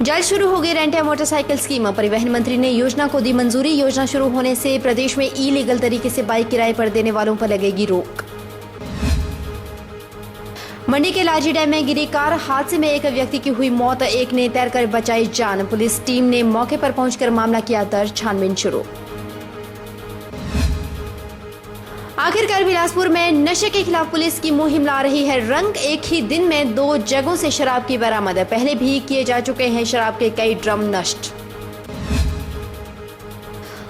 जल्द शुरू होगी रेंट या मोटरसाइकिल स्कीम। परिवहन मंत्री ने योजना को दी मंजूरी। योजना शुरू होने से प्रदेश में इलीगल तरीके से बाइक किराए पर देने वालों पर लगेगी रोक। मंडी के लाजी डैम में गिरी कार हादसे में एक व्यक्ति की हुई मौत, एक ने तैरकर बचाई जान। पुलिस टीम ने मौके पर पहुंचकर मामला किया दर्ज, छानबीन शुरू। आखिरकार बिलासपुर में नशे के खिलाफ पुलिस की मुहिम ला रही है रंग। एक ही दिन में 2 जगहों से शराब की बरामद। पहले भी किए जा चुके हैं शराब के कई ड्रम नष्ट।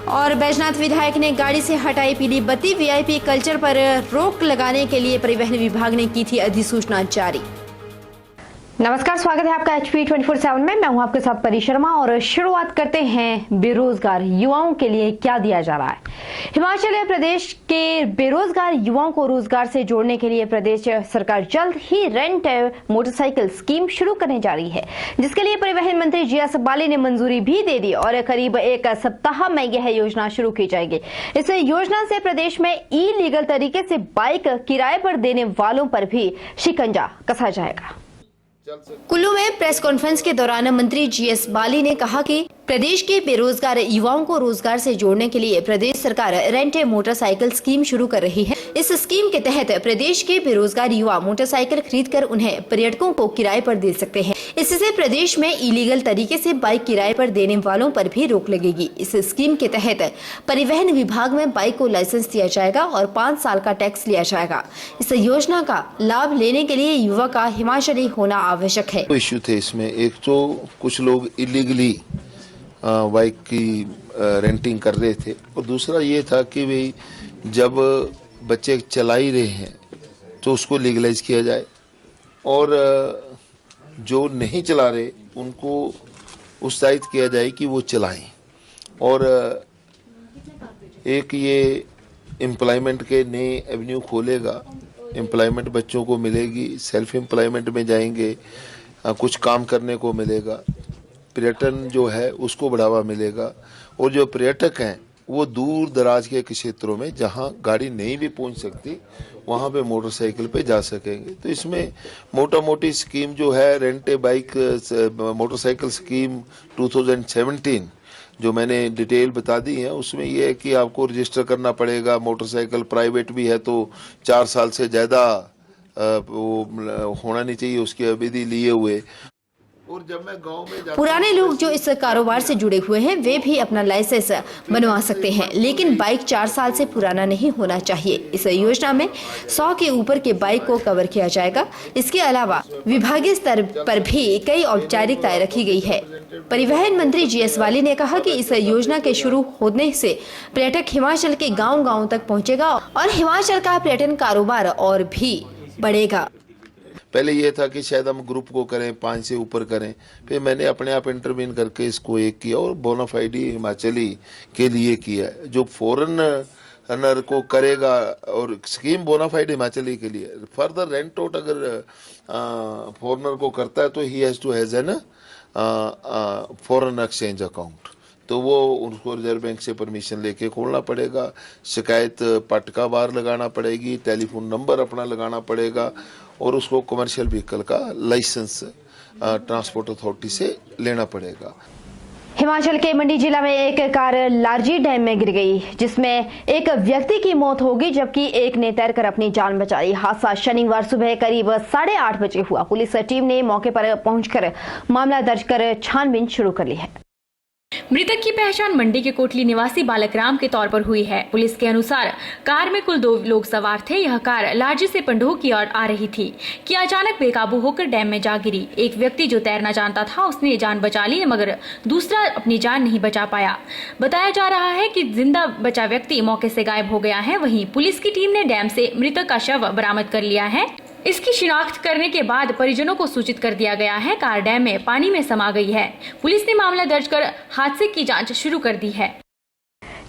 और बैजनाथ विधायक ने गाड़ी से हटाई पीली बत्ती। वीआईपी कल्चर पर रोक लगाने के लिए परिवहन विभाग ने की थी अधिसूचना जारी। नमस्कार, स्वागत है आपका HP 24/7 में। मैं हूं आपके साथ परी शर्मा और शुरुआत करते हैं बेरोजगार युवाओं के लिए क्या दिया जा रहा है। हिमाचल प्रदेश के बेरोजगार युवाओं को रोजगार से जोड़ने के लिए प्रदेश सरकार जल्द ही रेंट मोटरसाइकिल स्कीम शुरू करने जा रही है, जिसके लिए परिवहन मंत्री GS बाली ने मंजूरी भी दे दी और करीब 1 सप्ताह में यह योजना शुरू की जाएगी। इस योजना से प्रदेश में इलीगल तरीके से बाइक किराए पर देने वालों पर भी शिकंजा कसा जाएगा। कुल्लू में प्रेस कॉन्फ्रेंस के दौरान मंत्री GS बाली ने कहा कि प्रदेश के बेरोजगार युवाओं को रोजगार से जोड़ने के लिए प्रदेश सरकार रेंट मोटरसाइकिल स्कीम शुरू कर रही है। इस स्कीम के तहत प्रदेश के बेरोजगार युवा मोटरसाइकिल खरीदकर उन्हें पर्यटकों को किराए पर दे सकते हैं। इससे प्रदेश में इलीगल तरीके से बाइक किराए पर देने वालों पर भी रोक लगेगी। इस स्कीम के तहत परिवहन विभाग में बाइक को लाइसेंस दिया जाएगा और 5 साल का टैक्स लिया जाएगा। इस योजना का लाभ लेने के लिए युवा का हिमाचली होना आवश्यक है। इश्यू थे इसमें, एक तो कुछ लोग इलीगली बाइक की रेंटिंग कर रहे थे और दूसरा ये था कि भाई जब बच्चे चला ही रहे हैं तो उसको लीगलाइज किया जाए और जो नहीं चला रहे उनको उत्साहित किया जाए कि वो चलाएं। और एक ये एम्प्लॉयमेंट के नए एवेन्यू खोलेगा, एम्प्लॉयमेंट बच्चों को मिलेगी, सेल्फ एम्प्लॉयमेंट में जाएंगे, कुछ काम करने को मिलेगा, पर्यटन जो है उसको बढ़ावा मिलेगा और जो पर्यटक हैं वो दूर दराज के क्षेत्रों में जहां गाड़ी नहीं भी पहुंच सकती वहां पे मोटरसाइकिल पे जा सकेंगे। तो इसमें मोटा मोटी स्कीम जो है rent a bike motorcycle scheme 2017 जो मैंने डिटेल बता दी है, उसमें यह है कि आपको रजिस्टर करना पड़ेगा। मोटरसाइकिल प्राइवेट भी है तो 4 साल से ज़्यादा वो होना नहीं चाहिए उसकी अवधि लिए हुए। और जब मैं गांव में पुराने लोग जो इस कारोबार से जुड़े हुए हैं वे भी अपना लाइसेंस बनवा सकते हैं, लेकिन बाइक 4 साल से पुराना नहीं होना चाहिए। इस योजना में 100 के ऊपर के बाइक को कवर किया जाएगा। इसके अलावा विभागीय स्तर पर भी कई औपचारिकताएं रखी गई है। परिवहन मंत्री GS बाली ने कहा कि इस योजना के शुरू होने से पर्यटक हिमाचल के गाँव-गाँव तक पहुँचेगा और हिमाचल का पर्यटन कारोबार और भी बढ़ेगा। पहले ये था कि शायद हम ग्रुप को करें, 5 से ऊपर करें, फिर मैंने अपने आप इंटरवीन करके इसको एक किया और बोनाफाइडी हिमाचली के लिए किया। जो फॉरेनर को करेगा और स्कीम बोनाफाइड हिमाचली के लिए, फर्दर रेंट आउट अगर फॉरेनर को करता है तो ही has to has an foreign exchange account, तो वो उनको रिजर्व बैंक से परमिशन लेके खोलना पड़ेगा। शिकायत पटका बार लगाना पड़ेगी, टेलीफोन नंबर अपना लगाना पड़ेगा और उसको कमर्शियल व्हीकल का लाइसेंस ट्रांसपोर्ट अथॉरिटी से लेना पड़ेगा। हिमाचल के मंडी जिला में एक कार लारजी डैम में गिर गई, जिसमें एक व्यक्ति की मौत हो गई जबकि एक ने तैरकर अपनी जान बचाई। हादसा शनिवार सुबह करीब 8:30 बजे हुआ। पुलिस टीम ने मौके पर पहुंचकर मामला दर्ज कर छानबीन शुरू कर ली है। मृतक की पहचान मंडी के कोटली निवासी बालक राम के तौर पर हुई है। पुलिस के अनुसार कार में कुल 2 लोग सवार थे। यह कार लारजी से पंडोह की ओर आ रही थी कि अचानक बेकाबू होकर डैम में जा गिरी। एक व्यक्ति जो तैरना जानता था उसने जान बचा ली, मगर दूसरा अपनी जान नहीं बचा पाया। बताया जा रहा है कि जिंदा बचा व्यक्ति मौके से गायब हो गया है। वहीं पुलिस की टीम ने डैम से मृतक का शव बरामद कर लिया है। इसकी शिनाख्त करने के बाद परिजनों को सूचित कर दिया गया है। कार डैम में पानी में समा गई है। पुलिस ने मामला दर्ज कर हादसे की जांच शुरू कर दी है।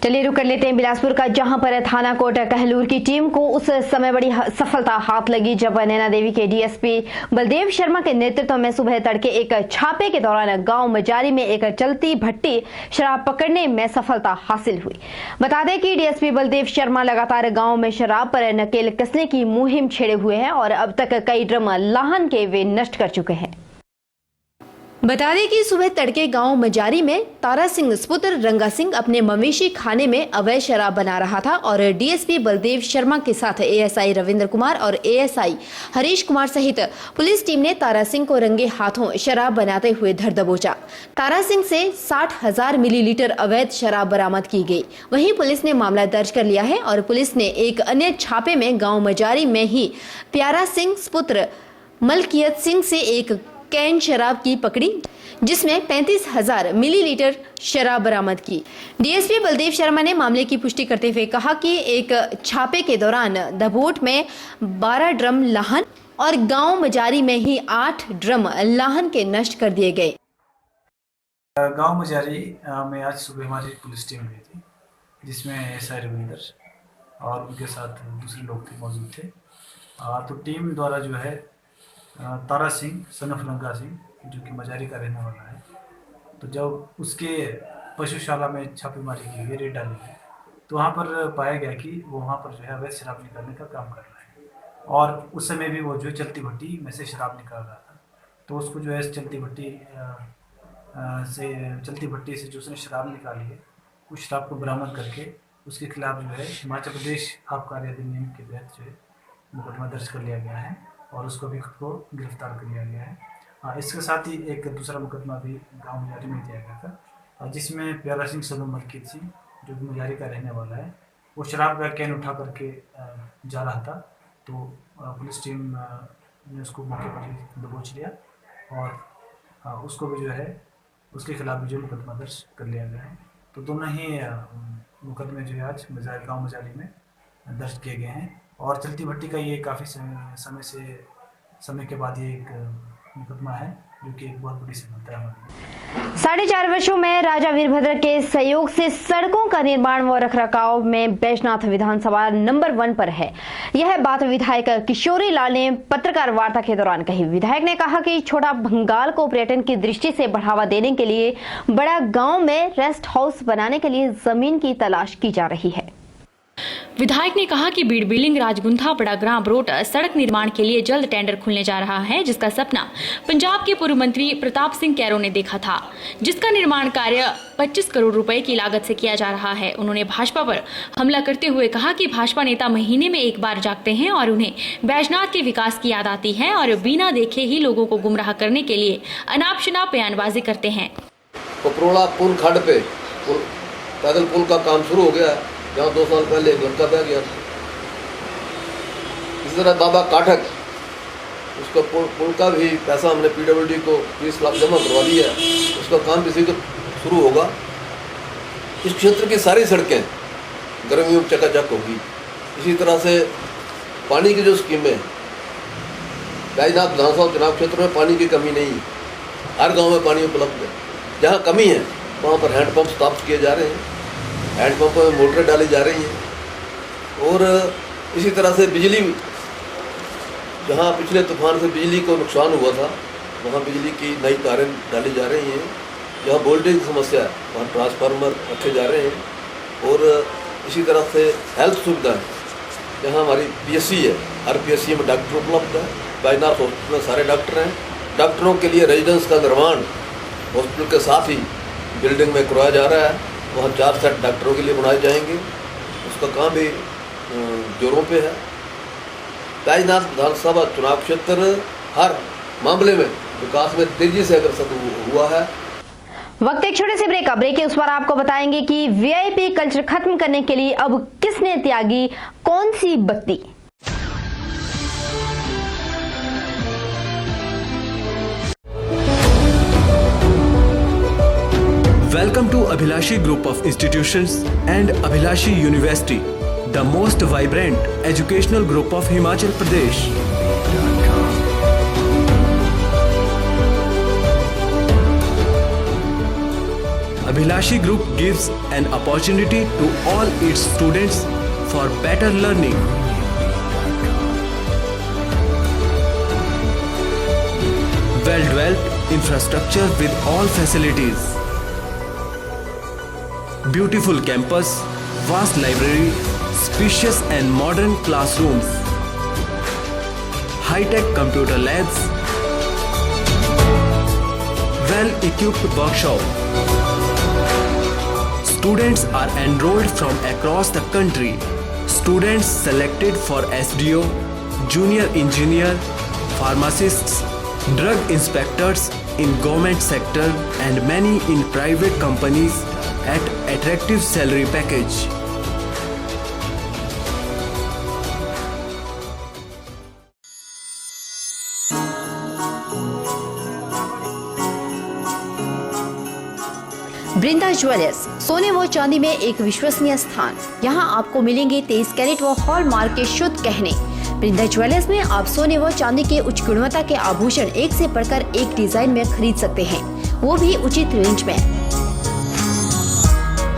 चलिए रुक कर लेते हैं बिलासपुर का, जहां पर थाना कोट कहलूर की टीम को उस समय बड़ी सफलता हाथ लगी जब नैना देवी के DSP बलदेव शर्मा के नेतृत्व में सुबह तड़के एक छापे के दौरान गांव मजारी में एक चलती भट्टी शराब पकड़ने में सफलता हासिल हुई। बता दें कि DSP बलदेव शर्मा लगातार गाँव में शराब पर नकेल कसने की मुहिम छेड़े हुए हैं और अब तक कई ड्रम लाहन के वे नष्ट कर चुके हैं। बता दें कि सुबह तड़के गांव मजारी में तारा सिंह पुत्र रंगा सिंह अपने मवेशी खाने में अवैध शराब बना रहा था और डीएसपी बलदेव शर्मा के साथ एएसआई रविंद्र कुमार और एएसआई हरीश कुमार सहित पुलिस टीम ने तारा सिंह को रंगे हाथों शराब बनाते हुए धर दबोचा। तारा सिंह से 60,000 मिलीलीटर अवैध शराब बरामद की गई। वहीं पुलिस ने मामला दर्ज कर लिया है और पुलिस ने एक अन्य छापे में गाँव मजारी में ही प्यारा सिंह पुत्र मलकियत सिंह से एक कैन शराब की पकड़ी, जिसमें 35,000 मिलीलीटर शराब बरामद की। डीएसपी बलदेव शर्मा ने मामले की पुष्टि करते हुए कहा कि एक छापे के दौरान दबोट में 12 ड्रम लाहन और गांव मजारी में ही 8 ड्रम लाहन के नष्ट कर दिए गए। गांव मजारी में आज सुबह हमारी पुलिस टीम गई थी, जिसमें एएसआई रविंदर और उनके साथ दूसरे लोग थे मौजूद थे। तो टीम द्वारा जो है तारा सिंह सनफ रंगा सिंह जो कि मजारी का रहने वाला है, तो जब उसके पशुशाला में छापेमारी की गई, रेड डाली गई, तो वहाँ पर पाया गया कि वो वहाँ पर जो है अवैध शराब निकालने का काम कर रहा है और उस समय भी वो जो है चलती भट्टी में से शराब निकाल रहा था। तो उसको जो है चलती भट्टी से जो उसने शराब निकाली है, उस शराब को बरामद करके उसके खिलाफ जो है हिमाचल प्रदेश आबकारी अधिनियम के तहत जो है मुकदमा दर्ज कर लिया गया है और उसको भी खुद को गिरफ्तार कर लिया गया है। इसके साथ ही एक दूसरा मुकदमा भी गांव मजारी में दिया गया था, जिसमें प्यारा सिंह सदम मलकीत सिंह जो कि मजारी का रहने वाला है, वो शराब का कैन उठा करके जा रहा था। तो पुलिस टीम ने उसको मौके पर ही दबोच लिया और उसको भी जो है उसके खिलाफ भी जो मुकदमा दर्ज कर लिया गया है। तो दोनों ही मुकदमे जो है आज गाँव मजारी में दर्ज किए गए हैं और चलती भट्टी का ये काफ़ी समय के बाद ये एक मुकदमा है जो कि एक बहुत बड़ी सफलता है हमारी। 4.5 वर्षों में राजा वीरभद्र के सहयोग से सड़कों का निर्माण व रखरखाव में बैजनाथ विधानसभा नंबर 1 पर है। यह बात विधायक किशोरी लाल ने पत्रकार वार्ता के दौरान कही। विधायक ने कहा कि छोटा भंगाल को पर्यटन की दृष्टि से बढ़ावा देने के लिए बड़ा गांव में रेस्ट हाउस बनाने के लिए जमीन की तलाश की जा रही है। विधायक ने कहा कि बीड़ बिलिंग राजगुंथा बड़ा ग्राम रोड सड़क निर्माण के लिए जल्द टेंडर खुलने जा रहा है, जिसका सपना पंजाब के पूर्व मंत्री प्रताप सिंह कैरो ने देखा था, जिसका निर्माण कार्य 25 करोड़ रुपए की लागत से किया जा रहा है। उन्होंने भाजपा पर हमला करते हुए कहा कि भाजपा नेता महीने में एक बार जागते हैं और उन्हें बैजनाथ के विकास की याद आती है और बिना देखे ही लोगों को गुमराह करने के लिए अनाप शनाप बयानबाजी करते हैं। पपरोला पुल खड्ड पे पैदल पुल का काम शुरू हो गया है, जहाँ 2 साल पहले एक लड़का बह गया। इसी तरह बाबा काठक, उसका पुल का भी पैसा हमने पीडब्ल्यूडी को 30 लाख जमा करवा दिया है, उसका काम भी शीघ्र शुरू होगा। इस क्षेत्र की सारी सड़कें गर्मियों में चकाचक होगी। इसी तरह से पानी की जो स्कीमें, बैजनाथ विधानसभा चुनाव क्षेत्र में पानी की कमी नहीं है, हर गाँव में पानी उपलब्ध है। जहाँ कमी है वहाँ पर हैंडपम्प स्थापित किए जा रहे हैं, हैंडपम्प में मोटरें डाली जा रही हैं और इसी तरह से बिजली, जहाँ पिछले तूफान से बिजली को नुकसान हुआ था वहाँ बिजली की नई तारें डाली जा रही हैं। जहाँ वोल्टेज की समस्या है वहाँ ट्रांसफार्मर रखे जा रहे हैं और इसी तरह से हेल्थ सुविधा है, जहाँ हमारी पीएससी है, हर पीएससी में डॉक्टर उपलब्ध है। बैजनाथ हॉस्पिटल में सारे डॉक्टर हैं। डॉक्टरों के लिए रेजिडेंस का निर्माण हॉस्पिटल के साथ ही बिल्डिंग में करवाया जा रहा है। वहाँ 4 सेट डॉक्टरों के लिए बनाए जाएंगे, उसका काम भी जोरों पे है। बैजनाथ विधानसभा चुनाव क्षेत्र हर मामले में विकास में तेजी से अग्रसर हुआ है। वक्त एक छोटे से ब्रेक का। ब्रेक के उस पर आपको बताएंगे कि वीआईपी कल्चर खत्म करने के लिए अब किसने त्यागी कौन सी बत्ती। Welcome to Abhilashi Group of Institutions and Abhilashi University, the most vibrant educational group of Himachal Pradesh. Abhilashi Group gives an opportunity to all its students for better learning. Well-developed infrastructure with all facilities. Beautiful campus, vast library, spacious and modern classrooms, high-tech computer labs, well-equipped workshop. Students are enrolled from across the country. Students selected for SDO, junior engineer, pharmacists, drug inspectors in government sector and many in private companies at attractive salary package. Brinda jewellers, सोने व चांदी में एक विश्वसनीय स्थान। यहाँ आपको मिलेंगे 23 कैरेट व हॉलमार्क के शुद्ध गहने। बृंदा ज्वेलर्स में आप सोने व चांदी के उच्च गुणवत्ता के आभूषण एक से बढ़कर एक डिजाइन में खरीद सकते हैं, वो भी उचित रेंज में।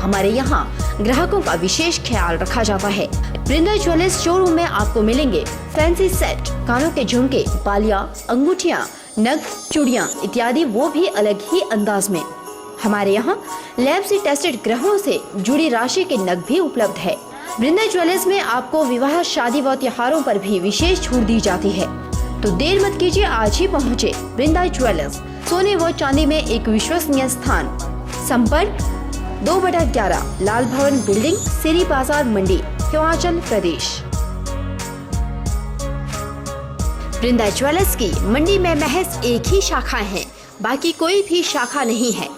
हमारे यहाँ ग्राहकों का विशेष ख्याल रखा जाता है। बृंदा ज्वेलर्स शोरूम में आपको मिलेंगे फैंसी सेट, कानों के झुमके, बालियां, अंगूठियां, नग, चूड़ियां इत्यादि, वो भी अलग ही अंदाज में। हमारे यहाँ लैब से टेस्टेड ग्रहों से जुड़ी राशि के नग भी उपलब्ध है। बृंदा ज्वेलर्स में आपको विवाह, शादी व त्योहारों पर भी विशेष छूट दी जाती है। तो देर मत कीजिए, आज ही पहुँचे बृंदा ज्वेलर्स, सोने व चांदी में एक विश्वसनीय स्थान। संपर्क 2/11 लाल भवन बिल्डिंग, सिरी बाजार, मंडी, हिमाचल प्रदेश। बृंदा ज्वेलर्स की मंडी में महज एक ही शाखा है, बाकी कोई भी शाखा नहीं है।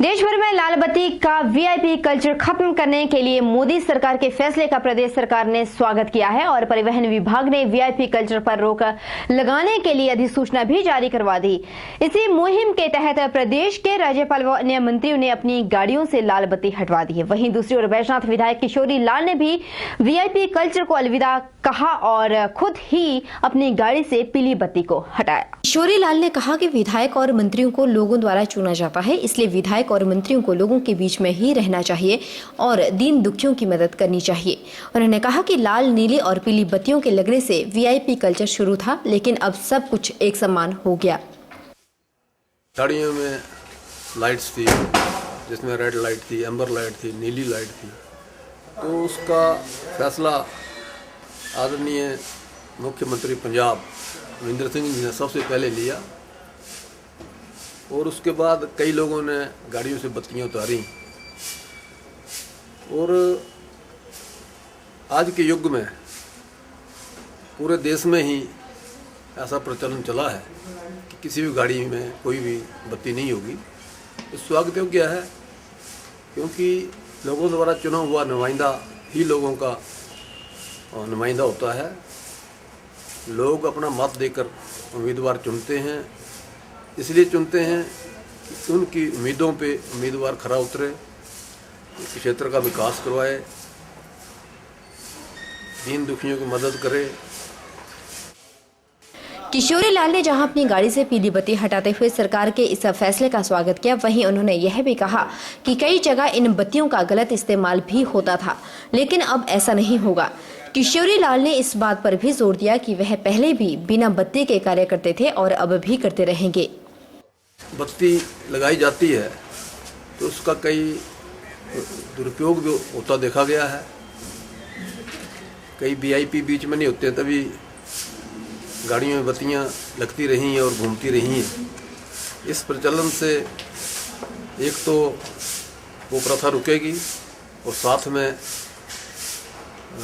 देश भर में लाल बत्ती का वीआईपी कल्चर खत्म करने के लिए मोदी सरकार के फैसले का प्रदेश सरकार ने स्वागत किया है और परिवहन विभाग ने वीआईपी कल्चर पर रोक लगाने के लिए अधिसूचना भी जारी करवा दी। इसी मुहिम के तहत प्रदेश के राज्यपाल व अन्य मंत्रियों ने अपनी गाड़ियों से लाल बत्ती हटवा दी है। वहीं दूसरी ओर बैजनाथ विधायक किशोरी लाल ने भी वीआईपी कल्चर को अलविदा कहा और खुद ही अपनी गाड़ी से पीली बत्ती को हटाया। किशोरी लाल ने कहा कि विधायक और मंत्रियों को लोगों द्वारा चुना जाता है, इसलिए विधायक और मंत्रियों को लोगों के बीच में ही रहना चाहिए और दीन दुखियों की मदद करनी चाहिए। उन्होंने कहा कि लाल, नीली और पीली बत्तियों के लगने से वीआईपी कल्चर शुरू था, लेकिन अब सब कुछ एक समान हो गया। गाड़ियों में लाइट्स थी, जिसमें रेड लाइट थी, एम्बर लाइट थी, नीली लाइट थी, तो उसका फैसला आदरणीय मुख्यमंत्री पंजाब महेंद्र सिंह जी ने सबसे पहले लिया और उसके बाद कई लोगों ने गाड़ियों से बत्तियां उतारी। और आज के युग में पूरे देश में ही ऐसा प्रचलन चला है कि किसी भी गाड़ी में कोई भी बत्ती नहीं होगी। इस स्वागत योग्य है, क्योंकि लोगों द्वारा चुना हुआ नुमाइंदा ही लोगों का नुमाइंदा होता है। लोग अपना मत देकर उम्मीदवार चुनते हैं, इसलिए चुनते हैं कि उनकी उम्मीदों पे उम्मीदवार खरा उतरे, क्षेत्र का विकास करवाए, दीन दुखियों की मदद करे। किशोरी लाल ने जहां अपनी गाड़ी से पीली बत्ती हटाते हुए सरकार के इस फैसले का स्वागत किया, वहीं उन्होंने यह भी कहा कि कई जगह इन बत्तियों का गलत इस्तेमाल भी होता था, लेकिन अब ऐसा नहीं होगा। किशोरी लाल ने इस बात पर भी जोर दिया कि वह पहले भी बिना बत्ती के कार्य करते थे और अब भी करते रहेंगे। बत्ती लगाई जाती है तो उसका कई दुरुपयोग भी होता देखा गया है। कई वीआईपी बीच में नहीं होते, तभी गाड़ियों में बत्तियां लगती रही हैं और घूमती रही हैं। इस प्रचलन से एक तो वो प्रथा रुकेगी और साथ में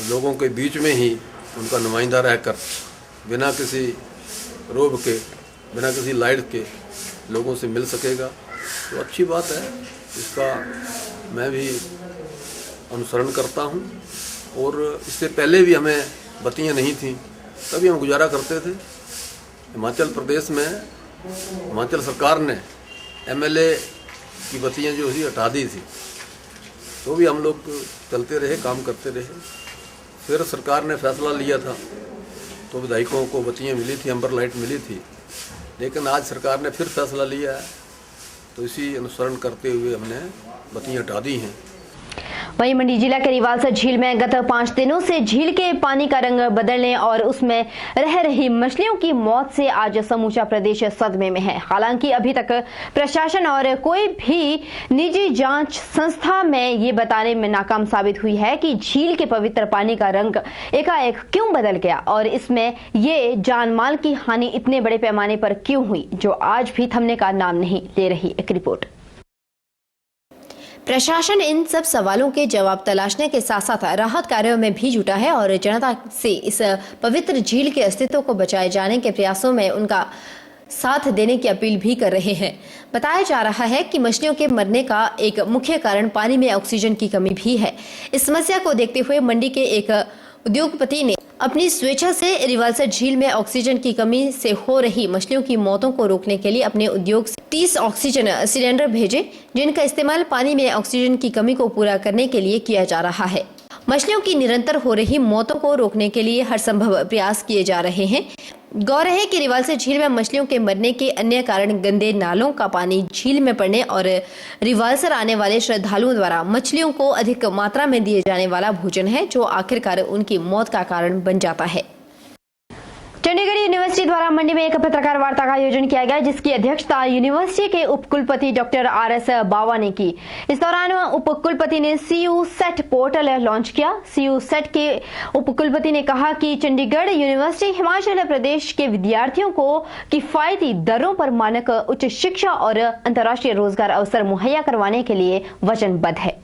लोगों के बीच में ही उनका नुमाइंदा रहकर बिना किसी रोब के, बिना किसी लाइट के लोगों से मिल सकेगा, तो अच्छी बात है। इसका मैं भी अनुसरण करता हूं। और इससे पहले भी हमें बत्तियां नहीं थीं, तभी हम गुजारा करते थे। हिमाचल प्रदेश में हिमाचल सरकार ने एमएलए की बत्तियां जो थी हटा दी थी, तो भी हम लोग चलते रहे, काम करते रहे। फिर सरकार ने फैसला लिया था तो विधायकों को बत्तियां मिली थी, एम्बर लाइट मिली थी, लेकिन आज सरकार ने फिर फैसला लिया है, तो इसी अनुसरण करते हुए हमने बत्तियां हटा दी हैं। वहीं मंडी जिला के रिवालसर झील में गत 5 दिनों से झील के पानी का रंग बदलने और उसमें रह रही मछलियों की मौत से आज समूचा प्रदेश सदमे में है। हालांकि अभी तक प्रशासन और कोई भी निजी जांच संस्था में ये बताने में नाकाम साबित हुई है कि झील के पवित्र पानी का रंग एकाएक क्यों बदल गया और इसमें ये जान माल की हानि इतने बड़े पैमाने पर क्यों हुई, जो आज भी थमने का नाम नहीं ले रही। एक रिपोर्ट। प्रशासन इन सब सवालों के जवाब तलाशने के साथ साथ राहत कार्यों में भी जुटा है और जनता से इस पवित्र झील के अस्तित्व को बचाए जाने के प्रयासों में उनका साथ देने की अपील भी कर रहे हैं। बताया जा रहा है कि मछलियों के मरने का एक मुख्य कारण पानी में ऑक्सीजन की कमी भी है। इस समस्या को देखते हुए मंडी के एक उद्योगपति ने अपनी स्वेच्छा से रिवालसर झील में ऑक्सीजन की कमी से हो रही मछलियों की मौतों को रोकने के लिए अपने उद्योग से 30 ऑक्सीजन सिलेंडर भेजे, जिनका इस्तेमाल पानी में ऑक्सीजन की कमी को पूरा करने के लिए किया जा रहा है। मछलियों की निरंतर हो रही मौतों को रोकने के लिए हर संभव प्रयास किए जा रहे हैं। गौर है कि रिवालसर झील में मछलियों के मरने के अन्य कारण गंदे नालों का पानी झील में पड़ने और रिवालसर आने वाले श्रद्धालुओं द्वारा मछलियों को अधिक मात्रा में दिए जाने वाला भोजन है, जो आखिरकार उनकी मौत का कारण बन जाता है। चंडीगढ़ यूनिवर्सिटी द्वारा मंडी में एक पत्रकार वार्ता का आयोजन किया गया, जिसकी अध्यक्षता यूनिवर्सिटी के उपकुलपति डॉक्टर RS बावा ने की। इस दौरान उपकुलपति ने CU सेट पोर्टल लॉन्च किया। CU सेट के उपकुलपति ने कहा कि चंडीगढ़ यूनिवर्सिटी हिमाचल प्रदेश के विद्यार्थियों को किफायती दरों पर मानक उच्च शिक्षा और अंतर्राष्ट्रीय रोजगार अवसर मुहैया करवाने के लिए वचनबद्ध है।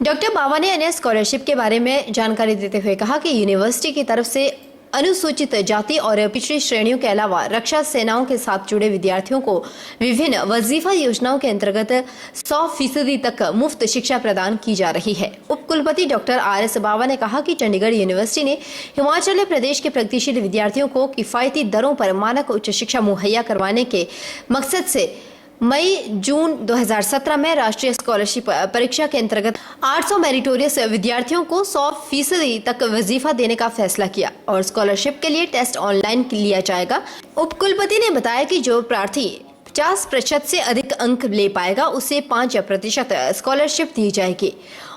डॉक्टर बावा ने अन्य स्कॉलरशिप के बारे में जानकारी देते हुए कहा कि यूनिवर्सिटी की तरफ से अनुसूचित जाति और पिछड़ी श्रेणियों के अलावा रक्षा सेनाओं के साथ जुड़े विद्यार्थियों को विभिन्न वजीफा योजनाओं के अंतर्गत 100% तक मुफ्त शिक्षा प्रदान की जा रही है। उपकुलपति डॉक्टर RS बावा ने कहा कि चंडीगढ़ यूनिवर्सिटी ने हिमाचल प्रदेश के प्रगतिशील विद्यार्थियों को किफायती दरों पर मानक उच्च शिक्षा मुहैया करवाने के मकसद से मई-जून 2017 में राष्ट्रीय स्कॉलरशिप परीक्षा के अंतर्गत 800 मेरिटोरियस विद्यार्थियों को 100% तक वजीफा देने का फैसला किया और स्कॉलरशिप के लिए टेस्ट ऑनलाइन लिया जाएगा। उपकुलपति ने बताया कि जो प्रार्थी 50% से अधिक अंक ले पाएगा उसे 5% स्कॉलरशिप दी जाएगी।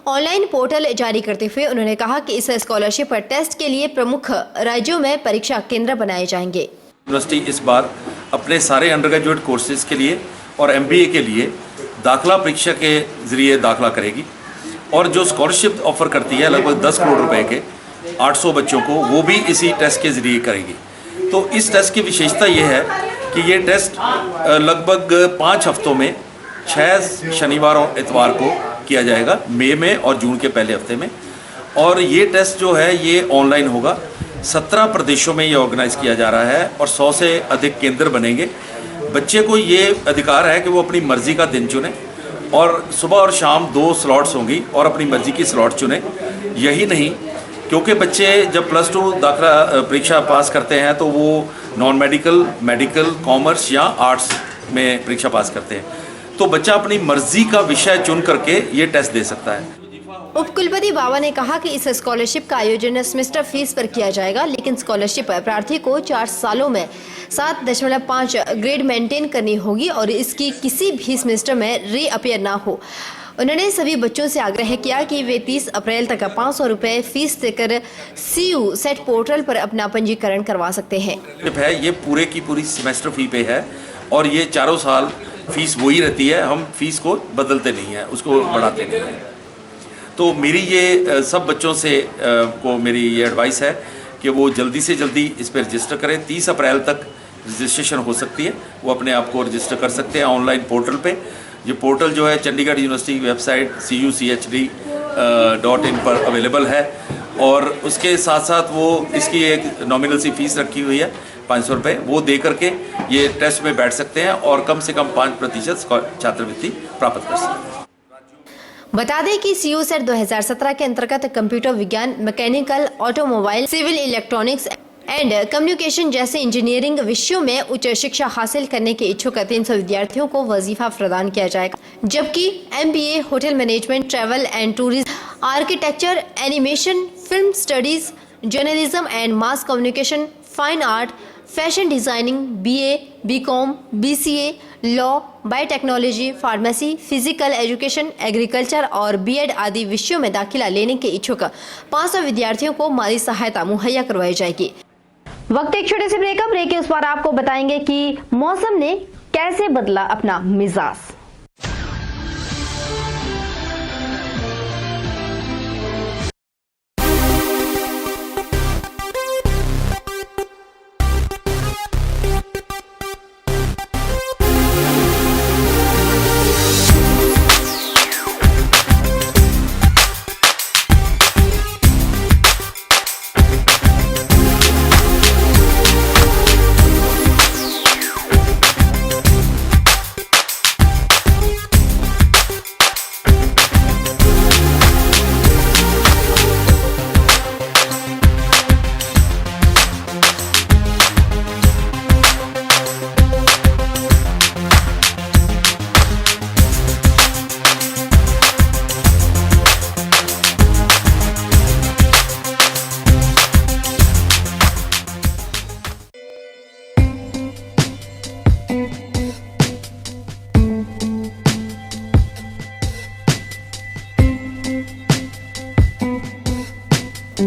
ऑनलाइन पोर्टल जारी करते हुए उन्होंने कहा कि इस स्कॉलरशिप टेस्ट के लिए प्रमुख राज्यों में परीक्षा केंद्र बनाए जाएंगे। यूनिवर्सिटी इस बार अपने सारे अंडर ग्रेजुएट कोर्सेज के लिए और MBA के लिए दाखिला परीक्षा के ज़रिए दाखिला करेगी और जो स्कॉलरशिप ऑफर करती है लगभग 10 करोड़ रुपए के 800 बच्चों को, वो भी इसी टेस्ट के ज़रिए करेगी। तो इस टेस्ट की विशेषता ये है कि ये टेस्ट लगभग 5 हफ्तों में 6 शनिवार और इतवार को किया जाएगा, मई में और जून के पहले हफ्ते में। और ये टेस्ट जो है ये ऑनलाइन होगा। 17 प्रदेशों में ये ऑर्गेनाइज किया जा रहा है और 100 से अधिक केंद्र बनेंगे। बच्चे को ये अधिकार है कि वो अपनी मर्जी का दिन चुने और सुबह और शाम 2 स्लॉट्स होंगी और अपनी मर्जी की स्लॉट चुने। यही नहीं, क्योंकि बच्चे जब +2 दाखिला परीक्षा पास करते हैं तो वो नॉन मेडिकल, मेडिकल, कॉमर्स या आर्ट्स में परीक्षा पास करते हैं, तो बच्चा अपनी मर्जी का विषय चुन करके ये टेस्ट दे सकता है। उपकुलपति बावा ने कहा कि इस स्कॉलरशिप का आयोजन सेमेस्टर फीस पर किया जाएगा, लेकिन स्कॉलरशिप प्रार्थी को 4 सालों में 7.5 ग्रेड मेंटेन करनी होगी और इसकी किसी भी सेमेस्टर में रीअपियर ना हो। उन्होंने सभी बच्चों से आग्रह किया कि वे 30 अप्रैल तक 500 रुपये फीस देकर CU सेट पोर्टल पर अपना पंजीकरण करवा सकते हैं। ये पूरे की पूरी सेमेस्टर फी पे है और ये चारों साल फीस वही रहती है, हम फीस को बदलते नहीं हैं, उसको बढ़ाते नहीं हैं। तो मेरी ये सब बच्चों से को मेरी ये एडवाइस है कि वो जल्दी से जल्दी इस पर रजिस्टर करें। 30 अप्रैल तक रजिस्ट्रेशन हो सकती है, वो अपने आप को रजिस्टर कर सकते हैं ऑनलाइन पोर्टल पे। ये पोर्टल जो है चंडीगढ़ यूनिवर्सिटी की वेबसाइट cuchd.in पर अवेलेबल है और उसके साथ साथ वो इसकी एक नॉमिनल सी फीस रखी हुई है 500 रुपये, वो दे करके ये टेस्ट में बैठ सकते हैं और कम से कम 5% छात्रवृत्ति प्राप्त कर सकते हैं। बता दें कि CU सेट 2017 के अंतर्गत कंप्यूटर विज्ञान, mechanical, automobile, civil electronics and communication जैसे इंजीनियरिंग विषयों में उच्च शिक्षा हासिल करने के इच्छुक 300 विद्यार्थियों को वजीफा प्रदान किया जाएगा, जबकि MBA, hotel management, travel and tourism, architecture, animation, film studies, journalism and mass communication, fine art, fashion designing, BA, BCom, BCA, law, biotechnology, pharmacy, physical education, agriculture और BEd आदि विषयों में दाखिला लेने के इच्छुक 500 विद्यार्थियों को माली सहायता मुहैया करवाई जाएगी। वक्त एक छोटे से ब्रेक के उस पर आपको बताएंगे कि मौसम ने कैसे बदला अपना मिजाज।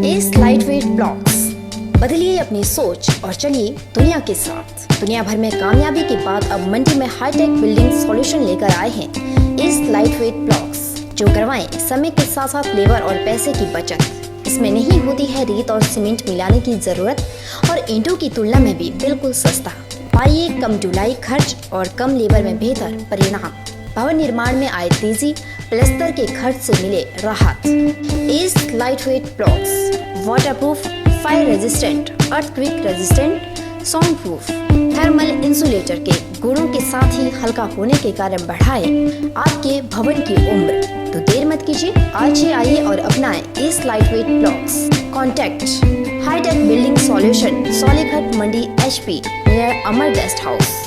एस लाइटवेट ब्लॉक्स, बदलिए अपनी सोच और चलिए दुनिया के साथ। दुनिया भर में कामयाबी के बाद अब मंडी में हाईटेक बिल्डिंग सॉल्यूशन लेकर आए हैं एस लाइटवेट ब्लॉक्स, जो करवाएं समय के साथ साथ लेबर और पैसे की बचत। इसमें नहीं होती है रेत और सीमेंट मिलाने की जरूरत और ईंटों की तुलना में भी बिल्कुल सस्ता। पाइए कम ढुलाई खर्च और कम लेबर में बेहतर परिणाम। भवन निर्माण में आए तेजी, प्लस्तर के खर्च से मिले राहत। S lightweight blocks waterproof, fire resistant, earthquake resistant, sound proof, thermal insulator के गुणों के साथ ही हल्का होने के कारण बढ़ाए आपके भवन की उम्र। तो देर मत कीजिए, आज ही आइए और अपनाएं S lightweight blocks. Contact hi-tech building solution, Solighat Mandi HP near Amar guest house.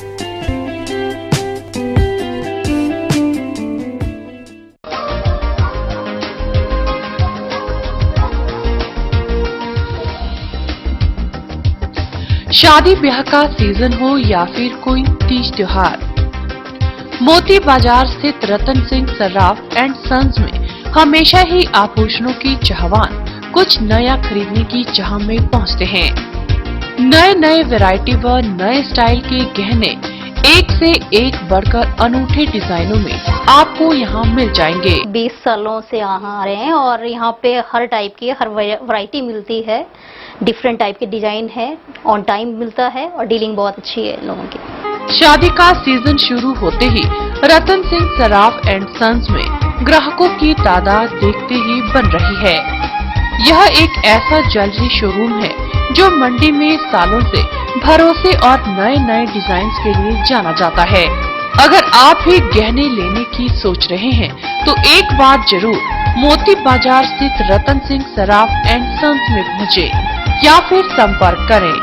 शादी ब्याह का सीजन हो या फिर कोई तीज त्योहार, मोती बाजार स्थित रतन सिंह सर्राफ एंड सन्स में हमेशा ही आभूषणों की चाहवान कुछ नया खरीदने की चाह में पहुंचते हैं। नए नए वैरायटी व नए स्टाइल के गहने एक से एक बढ़कर अनूठे डिजाइनों में आपको यहाँ मिल जाएंगे। 20 सालों से यहाँ आ रहे हैं और यहाँ पे हर टाइप की हर वैरायटी मिलती है, डिफरेंट टाइप के डिजाइन है, ऑन टाइम मिलता है और डीलिंग बहुत अच्छी है लोगों की। शादी का सीजन शुरू होते ही रतन सिंह सर्राफ एंड सन्स में ग्राहकों की तादाद देखते ही बन रही है। यह एक ऐसा ज्वेलरी शोरूम है जो मंडी में सालों से भरोसे और नए नए डिजाइन के लिए जाना जाता है। अगर आप भी गहने लेने की सोच रहे हैं तो एक बार जरूर मोती बाजार स्थित रतन सिंह सर्राफ एंड सन्स में पहुँचे या फिर संपर्क करें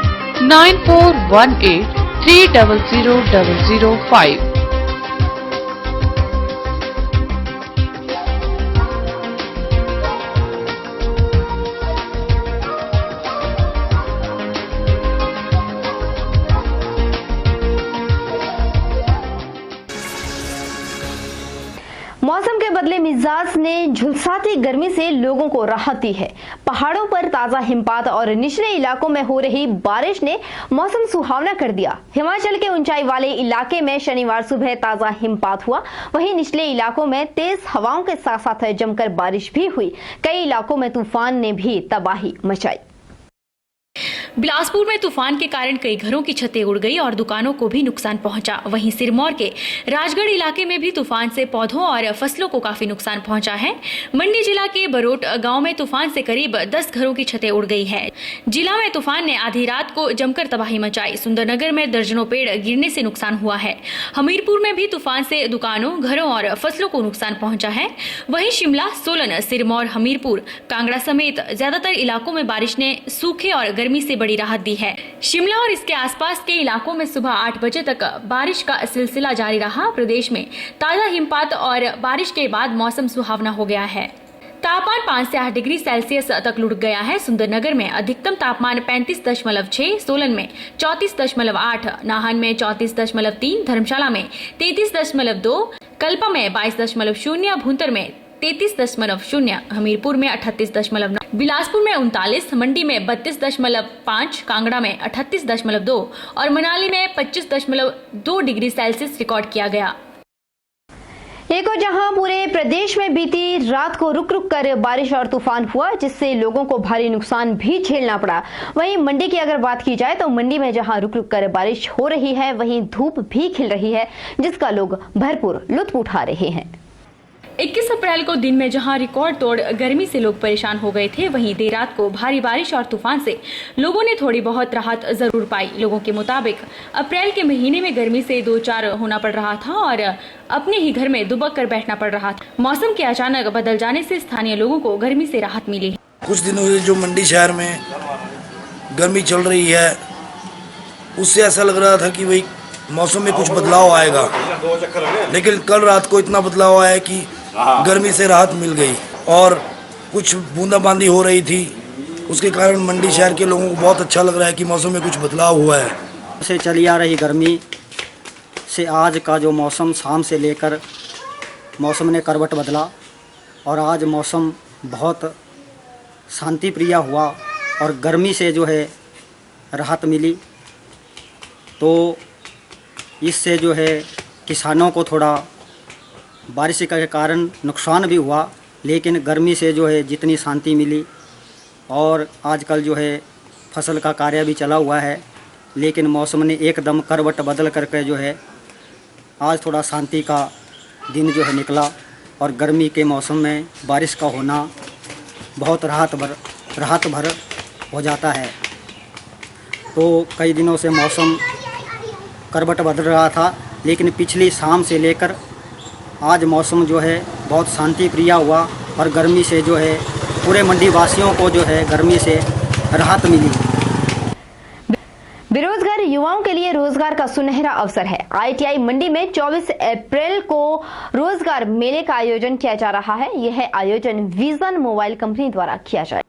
9418 300005। मौसम के बदले मिजाज ने झुलसाती गर्मी से लोगों को राहत दी है। पहाड़ों पर ताजा हिमपात और निचले इलाकों में हो रही बारिश ने मौसम सुहावना कर दिया। हिमाचल के ऊंचाई वाले इलाके में शनिवार सुबह ताजा हिमपात हुआ, वहीं निचले इलाकों में तेज हवाओं के साथ साथ जमकर बारिश भी हुई। कई इलाकों में तूफान ने भी तबाही मचाई। बिलासपुर में तूफान के कारण कई घरों की छतें उड़ गई और दुकानों को भी नुकसान पहुंचा। वहीं सिरमौर के राजगढ़ इलाके में भी तूफान से पौधों और फसलों को काफी नुकसान पहुंचा है। मंडी जिला के बरोट गांव में तूफान से करीब 10 घरों की छतें उड़ गई है। जिला में तूफान ने आधी रात को जमकर तबाही मचाई। सुंदरनगर में दर्जनों पेड़ गिरने से नुकसान हुआ है। हमीरपुर में भी तूफान से दुकानों, घरों और फसलों को नुकसान पहुंचा है। वहीं शिमला, सोलन, सिरमौर, हमीरपुर, कांगड़ा समेत ज्यादातर इलाकों में बारिश ने सूखे और गर्मी से बड़ी राहत दी है। शिमला और इसके आसपास के इलाकों में सुबह 8 बजे तक बारिश का सिलसिला जारी रहा। प्रदेश में ताजा हिमपात और बारिश के बाद मौसम सुहावना हो गया है। तापमान 5 से 8 डिग्री सेल्सियस तक लुढ़क गया है। सुंदरनगर में अधिकतम तापमान 35.6, सोलन में 34.8, नाहन में 34.3, धर्मशाला में 33.2, कल्पा में 22.0, भूंतर में 33.0, हमीरपुर में 38.9, बिलासपुर में 39, मंडी में 32.5, कांगड़ा में 38.2 और मनाली में 25.2 डिग्री सेल्सियस रिकॉर्ड किया गया। एक और जहां पूरे प्रदेश में बीती रात को रुक रुक कर बारिश और तूफान हुआ, जिससे लोगों को भारी नुकसान भी झेलना पड़ा। वहीं मंडी की अगर बात की जाए तो मंडी में जहां रुक रुक कर बारिश हो रही है, वहीं धूप भी खिल रही है, जिसका लोग भरपूर लुत्फ उठा रहे हैं। 21 अप्रैल को दिन में जहां रिकॉर्ड तोड़ गर्मी से लोग परेशान हो गए थे, वहीं देर रात को भारी बारिश और तूफान से लोगों ने थोड़ी बहुत राहत जरूर पाई। लोगों के मुताबिक अप्रैल के महीने में गर्मी से दो चार होना पड़ रहा था और अपने ही घर में दुबक कर बैठना पड़ रहा था। मौसम के अचानक बदल जाने से स्थानीय लोगों को गर्मी से राहत मिली। कुछ दिनों से जो मंडी शहर में गर्मी चल रही है, उससे ऐसा लग रहा था कि भाई मौसम में कुछ बदलाव आएगा, लेकिन कल रात को इतना बदलाव आया कि गर्मी से राहत मिल गई और कुछ बूंदाबांदी हो रही थी। उसके कारण मंडी शहर के लोगों को बहुत अच्छा लग रहा है कि मौसम में कुछ बदलाव हुआ है। से चली आ रही गर्मी से आज का जो मौसम, शाम से लेकर मौसम ने करवट बदला और आज मौसम बहुत शांति प्रिय हुआ और गर्मी से जो है राहत मिली। तो इससे जो है किसानों को थोड़ा बारिश के कारण नुकसान भी हुआ, लेकिन गर्मी से जो है जितनी शांति मिली और आजकल जो है फसल का कार्य भी चला हुआ है, लेकिन मौसम ने एकदम करवट बदल करके जो है आज थोड़ा शांति का दिन जो है निकला और गर्मी के मौसम में बारिश का होना बहुत राहत भर हो जाता है। तो कई दिनों से मौसम करवट बदल रहा था, लेकिन पिछली शाम से लेकर आज मौसम जो है बहुत शांति प्रिय हुआ और गर्मी से जो है पूरे मंडी वासियों को जो है गर्मी से राहत मिली। बेरोजगार युवाओं के लिए रोजगार का सुनहरा अवसर है। ITI मंडी में 24 अप्रैल को रोजगार मेले का आयोजन किया जा रहा है। यह आयोजन विजन मोबाइल कंपनी द्वारा किया जाए।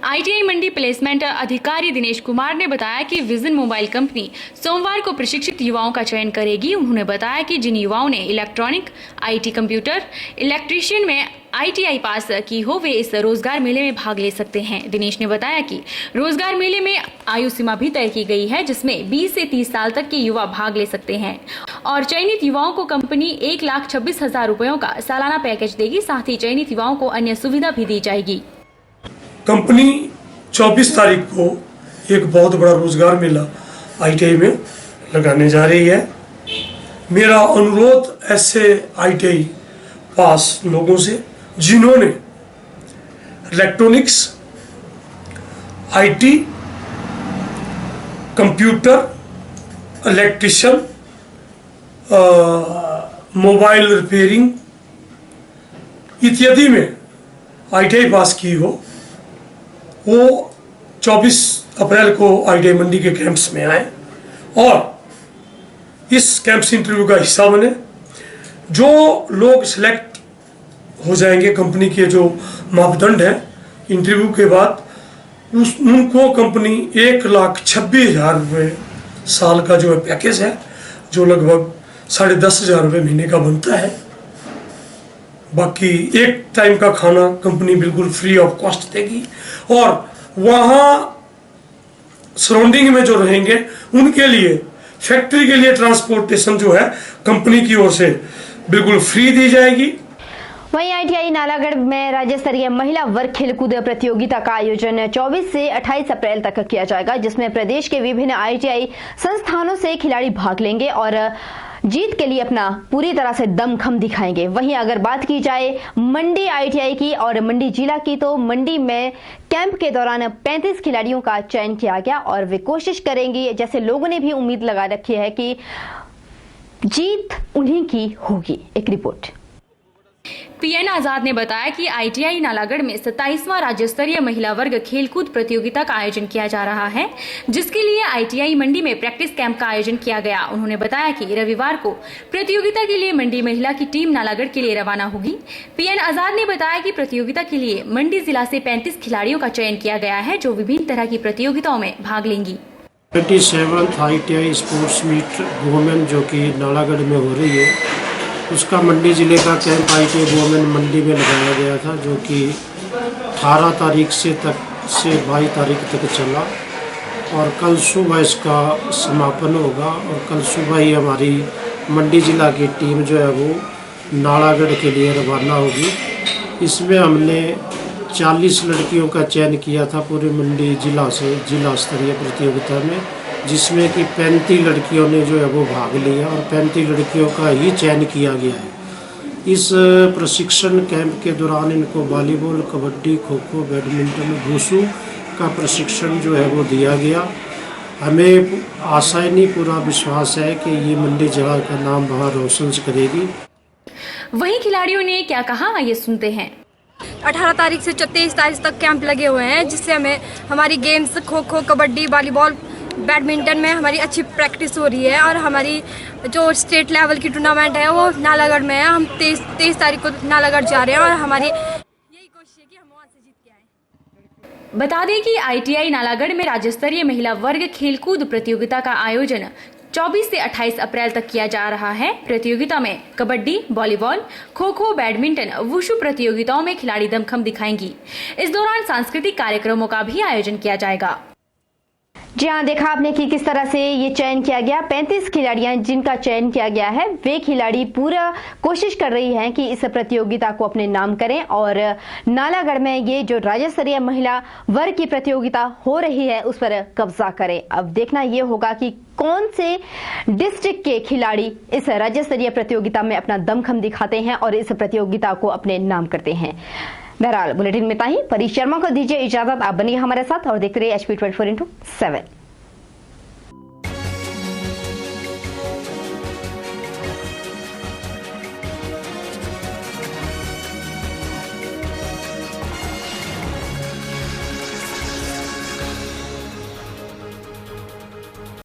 ITI मंडी प्लेसमेंट अधिकारी दिनेश कुमार ने बताया कि विजन मोबाइल कंपनी सोमवार को प्रशिक्षित युवाओं का चयन करेगी। उन्होंने बताया कि जिन युवाओं ने इलेक्ट्रॉनिक, IT कंप्यूटर, इलेक्ट्रीशियन में ITI पास की हो, वे इस रोजगार मेले में भाग ले सकते हैं। दिनेश ने बताया कि रोजगार मेले में आयु सीमा भी तय की गई है, जिसमें 20 से 30 साल तक के युवा भाग ले सकते हैं और चयनित युवाओं को कंपनी 1,26,000 रुपयों का सालाना पैकेज देगी। साथ ही चयनित युवाओं को अन्य सुविधा भी दी जाएगी। कंपनी 24 तारीख को एक बहुत बड़ा रोजगार मेला ITI में लगाने जा रही है। मेरा अनुरोध ऐसे ITI पास लोगों से जिन्होंने electronics, IT, computer, electrician, mobile repairing इत्यादि में ITI पास की हो, वो 24 अप्रैल को ITI मंडी के कैंप्स में आए और इस कैंप्स इंटरव्यू का हिस्सा बने। जो लोग सिलेक्ट हो जाएंगे, कंपनी के जो मापदंड हैं, इंटरव्यू के बाद उनको कंपनी 1,26,000 रुपये साल का जो है पैकेज है, जो लगभग 10,500 रुपये महीने का बनता है। बाकी एक टाइम का खाना कंपनी बिल्कुल फ्री ऑफ कॉस्ट देगी और वहाँ सराउंडिंग में जो रहेंगे उनके लिए, फैक्ट्री के लिए ट्रांसपोर्टेशन जो है कंपनी की ओर से बिल्कुल फ्री दी जाएगी। वहीं ITI नालागढ़ में राज्य स्तरीय महिला वर्ग खेलकूद प्रतियोगिता का आयोजन 24 से 28 अप्रैल तक किया जाएगा, जिसमें प्रदेश के विभिन्न ITI संस्थानों से खिलाड़ी भाग लेंगे और जीत के लिए अपना पूरी तरह से दमखम दिखाएंगे। वहीं अगर बात की जाए मंडी ITI की और मंडी जिला की, तो मंडी में कैंप के दौरान 35 खिलाड़ियों का चयन किया गया और वे कोशिश करेंगे, जैसे लोगों ने भी उम्मीद लगा रखी है कि जीत उन्हीं की होगी। एक रिपोर्ट। पीएन आजाद ने बताया कि आईटीआई नालागढ़ में 27वां राज्य स्तरीय महिला वर्ग खेलकूद प्रतियोगिता का आयोजन किया जा रहा है, जिसके लिए आईटीआई मंडी में प्रैक्टिस कैंप का आयोजन किया गया। उन्होंने बताया कि रविवार को प्रतियोगिता के लिए मंडी महिला की टीम नालागढ़ के लिए रवाना होगी। पीएन आजाद ने बताया कि प्रतियोगिता के लिए मंडी जिला से 35 खिलाड़ियों का चयन किया गया है, जो विभिन्न तरह की प्रतियोगिताओं में भाग लेंगी। 27th ITI sports meet women जो कि नालागढ़ में हो रही है, उसका मंडी ज़िले का कैंप आईटीआई वुमेन मंडी में लगाया गया था, जो कि 18 तारीख से 22 तारीख तक चला और कल सुबह इसका समापन होगा। और कल सुबह ही हमारी मंडी ज़िला की टीम जो है वो नालागढ़ के लिए रवाना होगी। इसमें हमने 40 लड़कियों का चयन किया था पूरे मंडी जिला से जिला स्तरीय प्रतियोगिता में, जिसमें कि 35 लड़कियों ने जो है वो भाग लिया और 35 लड़कियों का ही चयन किया गया है। इस प्रशिक्षण कैंप के दौरान इनको volleyball, kabaddi, kho kho, badminton, wushu का प्रशिक्षण जो है वो दिया गया। हमें आशा नहीं, पूरा विश्वास है कि ये मंडी जिला का नाम वहाँ रोशन करेगी। वहीं खिलाड़ियों ने क्या कहा, आइए सुनते हैं। 18 तारीख से 23 तारीख तक कैंप लगे हुए हैं, जिससे हमें हमारी games kho kho, kabaddi, volleyball, badminton में हमारी अच्छी प्रैक्टिस हो रही है। और हमारी जो स्टेट लेवल की टूर्नामेंट है वो नालागढ़ में है। हम 23 तारीख को नालागढ़ जा रहे हैं और हमारी यही कोशिश है कि हम वहाँ से जीत के आए। बता दें कि आईटीआई नालागढ़ में राज्य स्तरीय महिला वर्ग खेलकूद प्रतियोगिता का आयोजन 24 से 28 अप्रैल तक किया जा रहा है। प्रतियोगिता में kabaddi, volleyball, kho kho, badminton, wushu प्रतियोगिताओं में खिलाड़ी दमखम दिखाएंगी। इस दौरान सांस्कृतिक कार्यक्रमों का भी आयोजन किया जाएगा। जी हाँ, देखा आपने कि किस तरह से ये चयन किया गया। 35 खिलाड़ियां जिनका चयन किया गया है, वे खिलाड़ी पूरा कोशिश कर रही हैं कि इस प्रतियोगिता को अपने नाम करें और नालागढ़ में ये जो राज्य स्तरीय महिला वर्ग की प्रतियोगिता हो रही है उस पर कब्जा करें। अब देखना ये होगा कि कौन से डिस्ट्रिक्ट के खिलाड़ी इस राज्य स्तरीय प्रतियोगिता में अपना दमखम दिखाते हैं और इस प्रतियोगिता को अपने नाम करते हैं। बहरहाल बुलेटिन में इतना ही। परी शर्मा को दीजिए इजाजत। आप बनिए हमारे साथ और देखते रहिए HP 24/7।